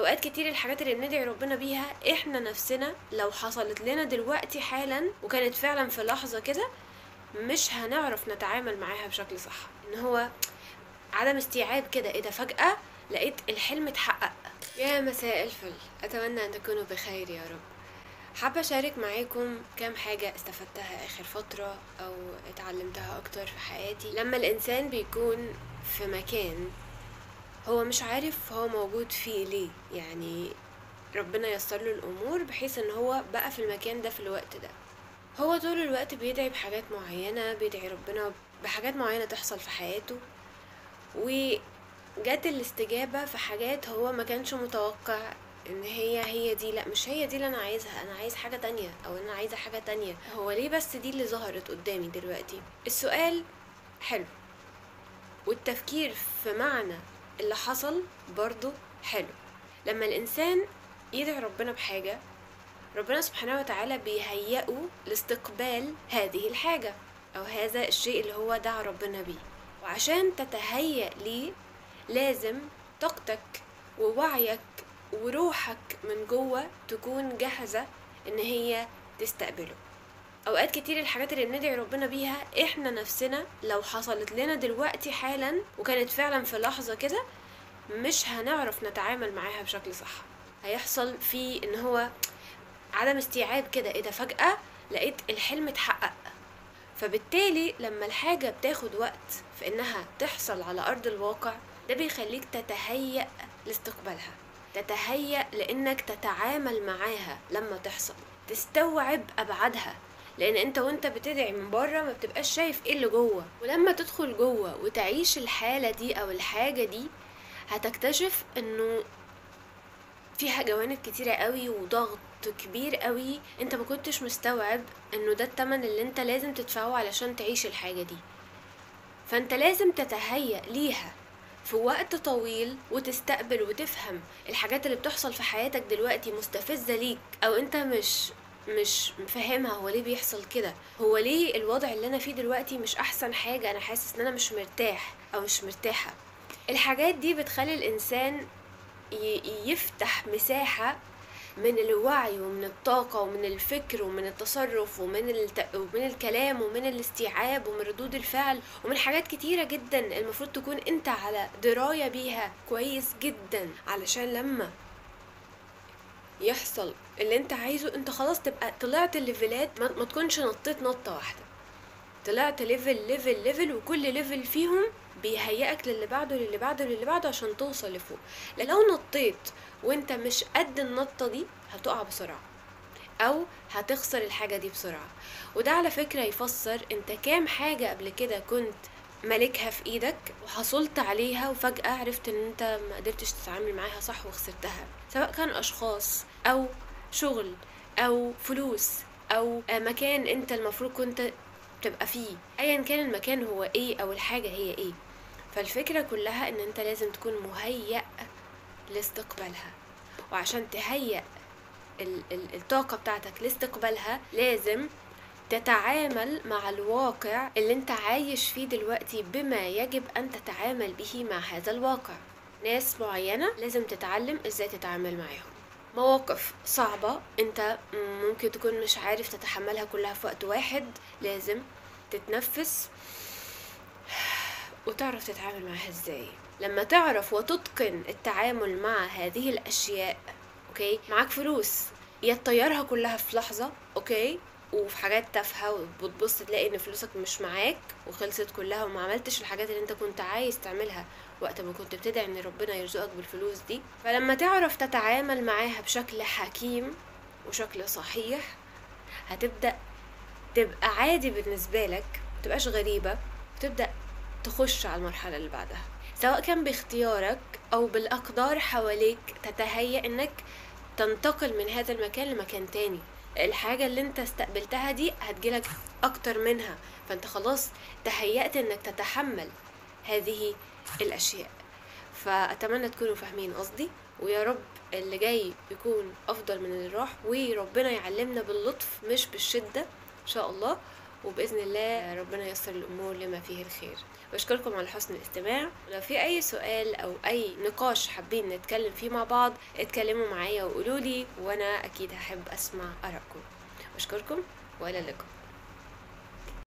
اوقات كتير الحاجات اللي بندعي ربنا بيها احنا نفسنا لو حصلت لنا دلوقتي حالا وكانت فعلا في لحظة كده مش هنعرف نتعامل معاها بشكل صح. ان هو عدم استيعاب كده، ايه ده فجأة لقيت الحلم اتحقق. يا مساء الفل، اتمنى ان تكونوا بخير يا رب. حابة اشارك معاكم كام حاجة استفدتها اخر فترة او اتعلمتها اكتر في حياتي. لما الانسان بيكون في مكان هو مش عارف هو موجود فيه ليه، يعني ربنا يسر له الامور بحيث ان هو بقى في المكان ده في الوقت ده، هو طول الوقت بيدعي بحاجات معينة، بيدعي ربنا بحاجات معينة تحصل في حياته، وجات الاستجابة في حاجات هو ما كانش متوقع ان هي دي. لا، مش هي دي اللي انا عايزها، انا عايز حاجة تانية، او انا عايزة حاجة تانية. هو ليه بس دي اللي ظهرت قدامي دلوقتي؟ السؤال حلو، والتفكير في معنى اللي حصل برضو حلو. لما الانسان يدعي ربنا بحاجة، ربنا سبحانه وتعالى بيهيئه لاستقبال هذه الحاجة او هذا الشيء اللي هو دعا ربنا بيه. وعشان تتهيأ ليه لازم طاقتك ووعيك وروحك من جوه تكون جاهزة ان هي تستقبله. اوقات كتير الحاجات اللي بندعي ربنا بيها احنا نفسنا لو حصلت لنا دلوقتي حالا وكانت فعلا في لحظة كده مش هنعرف نتعامل معاها بشكل صح. هيحصل في ان هو عدم استيعاب كده، ايه ده فجأة لقيت الحلم اتحقق. فبالتالي لما الحاجة بتاخد وقت في انها تحصل على ارض الواقع، ده بيخليك تتهيأ لاستقبالها، تتهيأ لانك تتعامل معاها لما تحصل، تستوعب ابعادها. لان انت وانت بتدعي من بره ما بتبقاش شايف ايه اللي جوه، ولما تدخل جوه وتعيش الحالة دي او الحاجة دي هتكتشف انه فيها جوانب كتيرة قوي وضغط كبير قوي. انت ما كنتش مستوعب انه ده التمن اللي انت لازم تدفعه علشان تعيش الحاجة دي. فانت لازم تتهيأ ليها في وقت طويل وتستقبل وتفهم الحاجات اللي بتحصل في حياتك دلوقتي مستفزة ليك، او انت مش فاهمها. هو ليه بيحصل كده؟ هو ليه الوضع اللي انا فيه دلوقتي مش احسن حاجة؟ انا حاسس ان انا مش مرتاح او مش مرتاحة. الحاجات دي بتخلي الانسان يفتح مساحة من الوعي ومن الطاقة ومن الفكر ومن التصرف ومن الكلام ومن الاستيعاب ومن ردود الفعل ومن حاجات كتيرة جدا المفروض تكون انت على دراية بيها كويس جدا، علشان لما يحصل اللي انت عايزه انت خلاص تبقى طلعت الليفلات، ما تكونش نطيت نطة واحدة، طلعت ليفل وكل ليفل فيهم بيهيئك للي بعده للي بعده للي بعده عشان توصل لفوق. لو نطيت وانت مش قد النطة دي هتقع بسرعة او هتخسر الحاجة دي بسرعة. وده على فكرة يفسر انت كام حاجة قبل كده كنت ملكها في ايدك وحصلت عليها وفجأة عرفت ان انت ما قدرتش تتعامل معاها صح وخسرتها، سواء كان اشخاص او شغل او فلوس او مكان انت المفروض كنت تبقى فيه. ايا كان المكان هو ايه او الحاجة هي ايه، فالفكرة كلها ان انت لازم تكون مهيأ لاستقبالها. وعشان تهيأ الطاقة بتاعتك لاستقبالها لازم تتعامل مع الواقع اللي انت عايش فيه دلوقتي بما يجب ان تتعامل به مع هذا الواقع. ناس معينة لازم تتعلم ازاي تتعامل معاهم. مواقف صعبة انت ممكن تكون مش عارف تتحملها كلها في وقت واحد، لازم تتنفس وتعرف تتعامل معها ازاي. لما تعرف وتتقن التعامل مع هذه الاشياء، اوكي، معاك فلوس يا تطيرها كلها في لحظة، اوكي، وفي حاجات تافهة وبتبص تلاقي ان فلوسك مش معاك وخلصت كلها وما عملتش الحاجات اللي انت كنت عايز تعملها وقت ما كنت بتدعي ان ربنا يرزقك بالفلوس دي. فلما تعرف تتعامل معاها بشكل حكيم وشكل صحيح هتبدأ تبقى عادي بالنسبة لك، متبقاش غريبة، وتبدأ تخش على المرحلة اللي بعدها، سواء كان باختيارك او بالاقدار حواليك تتهيأ انك تنتقل من هذا المكان لمكان تاني. الحاجة اللي انت استقبلتها دي هتجيلك اكتر منها، فانت خلاص تهيأت انك تتحمل هذه الاشياء. فاتمنى تكونوا فاهمين قصدي، ويا رب اللي جاي يكون افضل من اللي راح، وربنا يعلمنا باللطف مش بالشدة ان شاء الله. وبإذن الله ربنا ييسر الأمور لما فيه الخير. بشكركم على حسن الاستماع. لو في أي سؤال أو أي نقاش حابين نتكلم فيه مع بعض اتكلموا معايا وقولولي، وأنا أكيد هحب أسمع آرائكم. بشكركم وإلى اللقاء.